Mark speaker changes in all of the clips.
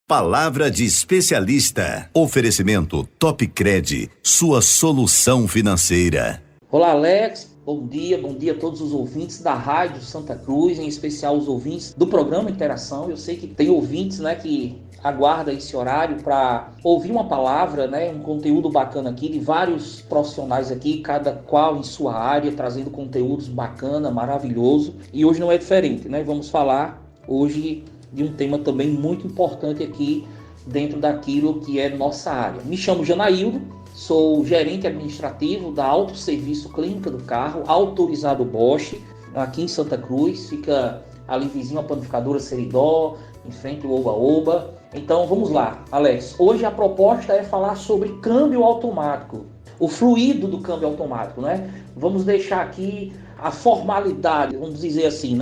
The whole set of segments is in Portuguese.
Speaker 1: Palavra de especialista. Oferecimento Topcred, sua solução financeira.
Speaker 2: Olá, Alex. Bom dia a todos os ouvintes da Rádio Santa Cruz, em especial os ouvintes do programa Interação. Eu sei que tem ouvintes, que aguardam esse horário para ouvir uma palavra, um conteúdo bacana aqui de vários profissionais aqui, cada qual em sua área, trazendo conteúdos bacana, maravilhoso. E hoje não é diferente, Vamos falar hoje de um tema também muito importante aqui dentro daquilo que é nossa área. Me chamo Janaildo, sou gerente administrativo da Autosserviço Clínica do Carro, autorizado Bosch, aqui em Santa Cruz, fica ali vizinho à panificadora Seridó, em frente ao Oba-Oba. Então vamos lá, Alex. Hoje a proposta é falar sobre câmbio automático, o fluido do câmbio automático, Vamos deixar aqui a formalidade, vamos dizer assim,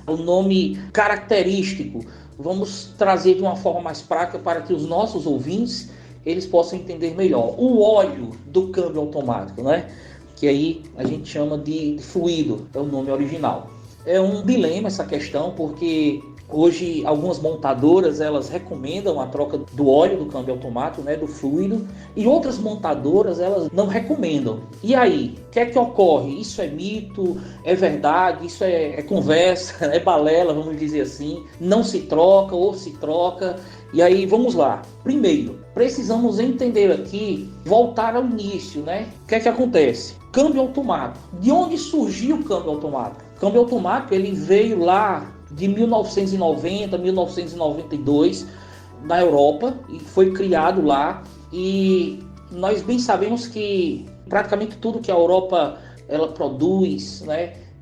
Speaker 2: o nome característico. Vamos trazer de uma forma mais prática para que os nossos ouvintes eles possam entender melhor. O óleo do câmbio automático, que aí a gente chama de fluido, é o nome original. É um dilema essa questão, porque hoje algumas montadoras elas recomendam a troca do óleo do câmbio automático, do fluido, e outras montadoras elas não recomendam. E aí, o que é que ocorre? Isso é mito? É verdade? Isso é conversa? É balela, vamos dizer assim? Não se troca ou se troca? E aí, vamos lá. Primeiro, precisamos entender aqui, voltar ao início, O que é que acontece? Câmbio automático. De onde surgiu o câmbio automático? O câmbio automático ele veio lá de 1990, 1992, na Europa, e foi criado lá. E nós bem sabemos que praticamente tudo que a Europa ela produz,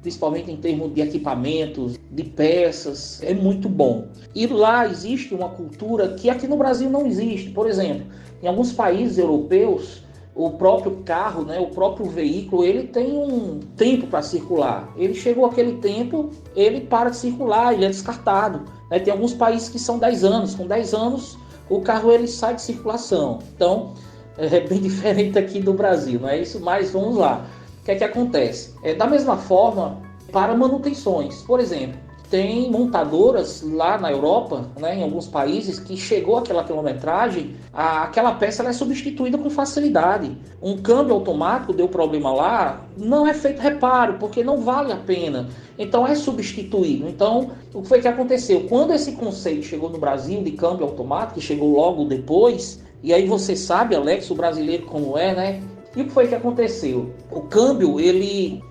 Speaker 2: principalmente em termos de equipamentos, de peças, é muito bom. E lá existe uma cultura que aqui no Brasil não existe. Por exemplo, em alguns países europeus, o próprio carro, o próprio veículo, ele tem um tempo para circular. Ele chegou aquele tempo, ele para de circular, ele é descartado. Tem alguns países que são 10 anos. Com 10 anos, o carro ele sai de circulação. Então, é bem diferente aqui do Brasil, não é isso? Mas vamos lá. O que é que acontece? Da mesma forma, para manutenções. Por exemplo, tem montadoras lá na Europa, em alguns países, que chegou aquela quilometragem, aquela peça ela é substituída com facilidade. Um câmbio automático deu problema lá, não é feito reparo, porque não vale a pena. Então é substituído. Então, o que foi que aconteceu? Quando esse conceito chegou no Brasil de câmbio automático, que chegou logo depois, e aí você sabe, Alex, o brasileiro como é, E o que foi que aconteceu? O câmbio,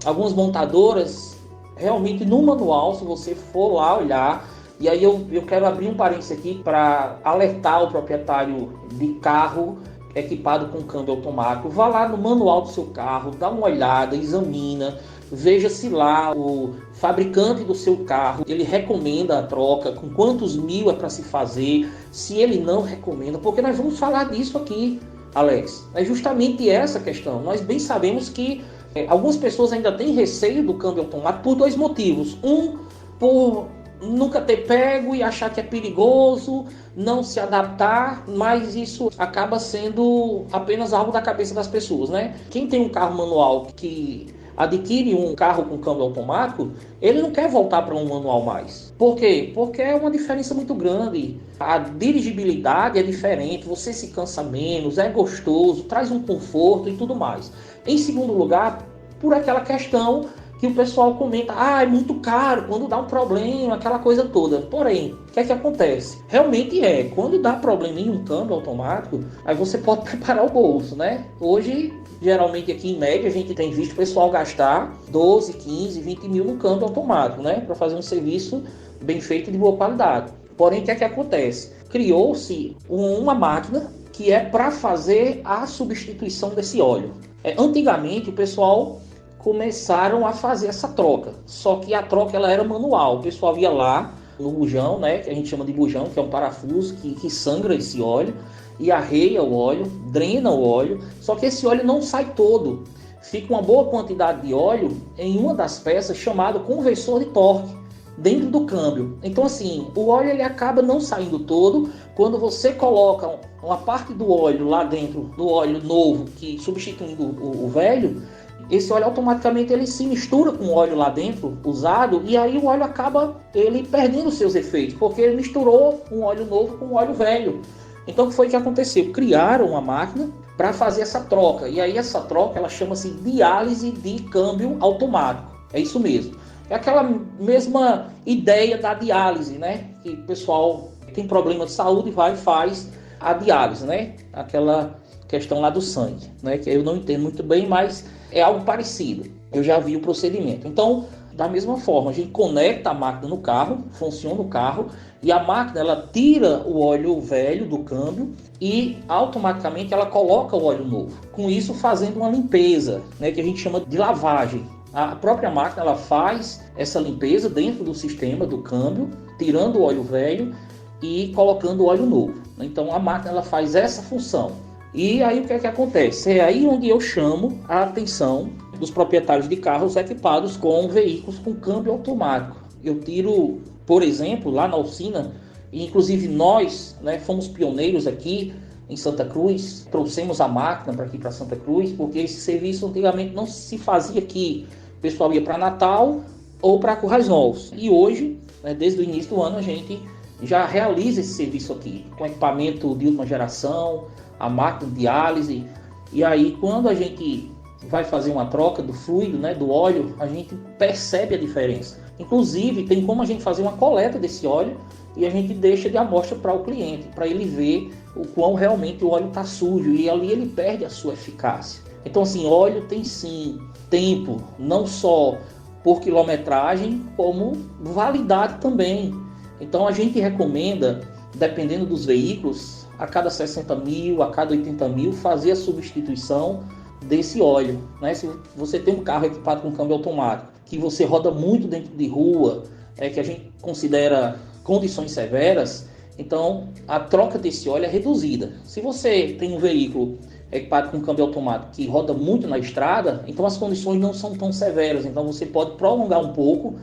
Speaker 2: algumas montadoras, realmente no manual, se você for lá olhar, e aí eu quero abrir um parênteses aqui para alertar o proprietário de carro equipado com câmbio automático. Vá lá no manual do seu carro, dá uma olhada, examina, veja se lá o fabricante do seu carro, ele recomenda a troca, com quantos mil é para se fazer, se ele não recomenda, porque nós vamos falar disso aqui, Alex. É justamente essa questão. Nós bem sabemos que algumas pessoas ainda têm receio do câmbio automático por dois motivos. Um, por nunca ter pego e achar que é perigoso, não se adaptar, mas isso acaba sendo apenas algo da cabeça das pessoas, Quem tem um carro manual que adquire um carro com câmbio automático, ele não quer voltar para um manual mais. Por quê? Porque é uma diferença muito grande. A dirigibilidade é diferente, você se cansa menos, é gostoso, traz um conforto e tudo mais. Em segundo lugar, por aquela questão que o pessoal comenta, é muito caro, quando dá um problema, aquela coisa toda. Porém, o que é que acontece? Realmente quando dá problema em um câmbio automático, aí você pode preparar o bolso, Hoje, geralmente aqui em média, a gente tem visto o pessoal gastar 12, 15, 20 mil no câmbio automático, para fazer um serviço bem feito e de boa qualidade. Porém, o que é que acontece? Criou-se uma máquina que é para fazer a substituição desse óleo. Antigamente, o pessoal começaram a fazer essa troca, só que a troca ela era manual. O pessoal ia lá no bujão, que a gente chama de bujão, que é um parafuso que sangra esse óleo, e arreia o óleo, drena o óleo, só que esse óleo não sai todo. Fica uma boa quantidade de óleo em uma das peças chamado conversor de torque, dentro do câmbio. Então assim, o óleo ele acaba não saindo todo. Quando você coloca uma parte do óleo lá dentro do óleo novo, que substituindo o velho, esse óleo automaticamente ele se mistura com o óleo lá dentro, usado, e aí o óleo acaba ele perdendo seus efeitos, porque ele misturou um óleo novo com um óleo velho. Então o que foi que aconteceu? Criaram uma máquina para fazer essa troca, e aí essa troca ela chama-se diálise de câmbio automático. É isso mesmo. É aquela mesma ideia da diálise, né? Que o pessoal tem problema de saúde e vai e faz a diálise, né? Aquela questão lá do sangue, né? Que eu não entendo muito bem, mas é algo parecido. Eu já vi o procedimento. Então, da mesma forma, a gente conecta a máquina no carro, funciona o carro, e a máquina ela tira o óleo velho do câmbio e automaticamente ela coloca o óleo novo. Com isso, fazendo uma limpeza, né? Que a gente chama de lavagem. A própria máquina ela faz essa limpeza dentro do sistema do câmbio, tirando o óleo velho e colocando o óleo novo. Então a máquina ela faz essa função. E aí o que é que acontece? É aí onde eu chamo a atenção dos proprietários de carros equipados com veículos com câmbio automático. Eu tiro, por exemplo, lá na oficina, e inclusive nós, né, fomos pioneiros aqui em Santa Cruz, trouxemos a máquina para aqui para Santa Cruz, porque esse serviço antigamente não se fazia aqui. O pessoal ia para Natal ou para Currais Novos. E hoje, né, desde o início do ano, a gente já realiza esse serviço aqui, com equipamento de última geração, a máquina de diálise. E aí, quando a gente vai fazer uma troca do fluido, né, do óleo, a gente percebe a diferença. Inclusive, tem como a gente fazer uma coleta desse óleo e a gente deixa de amostra para o cliente, para ele ver o quão realmente o óleo está sujo, e ali ele perde a sua eficácia. Então, assim, óleo tem sim tempo, não só por quilometragem, como validade também. Então, a gente recomenda, dependendo dos veículos, a cada 60 mil, a cada 80 mil, fazer a substituição desse óleo, né? Se você tem um carro equipado com câmbio automático, que você roda muito dentro de rua, que a gente considera condições severas, então a troca desse óleo é reduzida. Se você tem um veículo equipado com câmbio automático que roda muito na estrada, então as condições não são tão severas, então você pode prolongar um pouco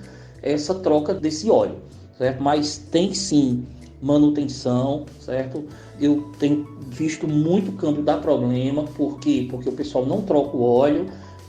Speaker 2: essa troca desse óleo, certo? Mas tem sim manutenção, certo? Eu tenho visto muito câmbio dar problema. Por quê? Porque o pessoal não troca o óleo,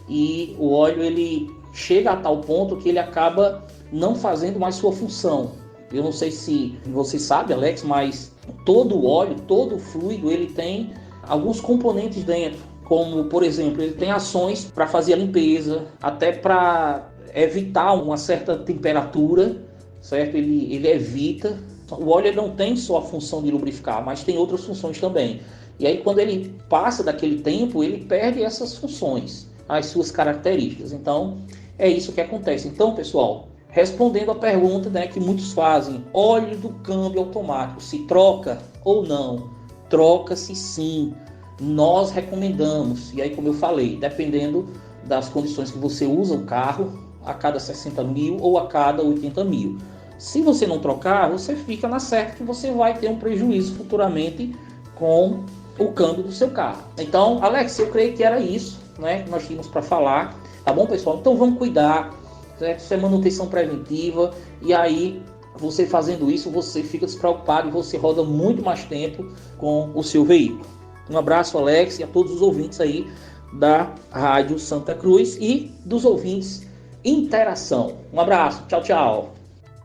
Speaker 2: e o óleo ele chega a tal ponto que ele acaba não fazendo mais sua função. Eu não sei se você sabe, Alex, mas todo óleo, todo fluido, ele tem alguns componentes dentro, como, por exemplo, ele tem ações para fazer a limpeza, até para evitar uma certa temperatura, certo? Ele evita. O óleo não tem só a função de lubrificar, mas tem outras funções também. E aí, quando ele passa daquele tempo, ele perde essas funções, as suas características. Então, é isso que acontece. Então, pessoal, respondendo a pergunta, né, que muitos fazem, óleo do câmbio automático, se troca ou não? Troca-se sim. Nós recomendamos, e aí, como eu falei, dependendo das condições que você usa o carro, a cada 60 mil ou a cada 80 mil. Se você não trocar, você fica na certa que você vai ter um prejuízo futuramente com o câmbio do seu carro. Então, Alex, eu creio que era isso, né, que nós tínhamos para falar. Tá bom, pessoal? Então vamos cuidar, certo? Isso é manutenção preventiva, e aí você fazendo isso, você fica despreocupado e você roda muito mais tempo com o seu veículo. Um abraço, Alex, e a todos os ouvintes aí da Rádio Santa Cruz e dos ouvintes Interação. Um abraço, tchau, tchau.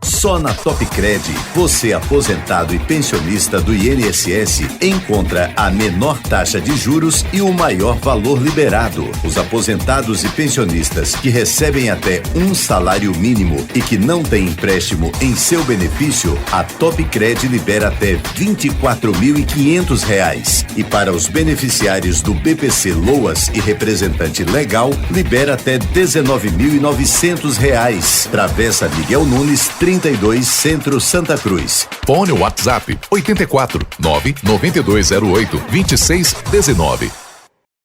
Speaker 1: Só na Topcred, você aposentado e pensionista do INSS encontra a menor taxa de juros e o maior valor liberado. Os aposentados e pensionistas que recebem até um salário mínimo e que não têm empréstimo em seu benefício, a Topcred libera até R$ 24.500. E para os beneficiários do BPC Loas e representante legal, libera até R$ 19.900. Travessa Miguel Nunes 32, Centro, Santa Cruz.
Speaker 3: Fone WhatsApp 84 99208 2619.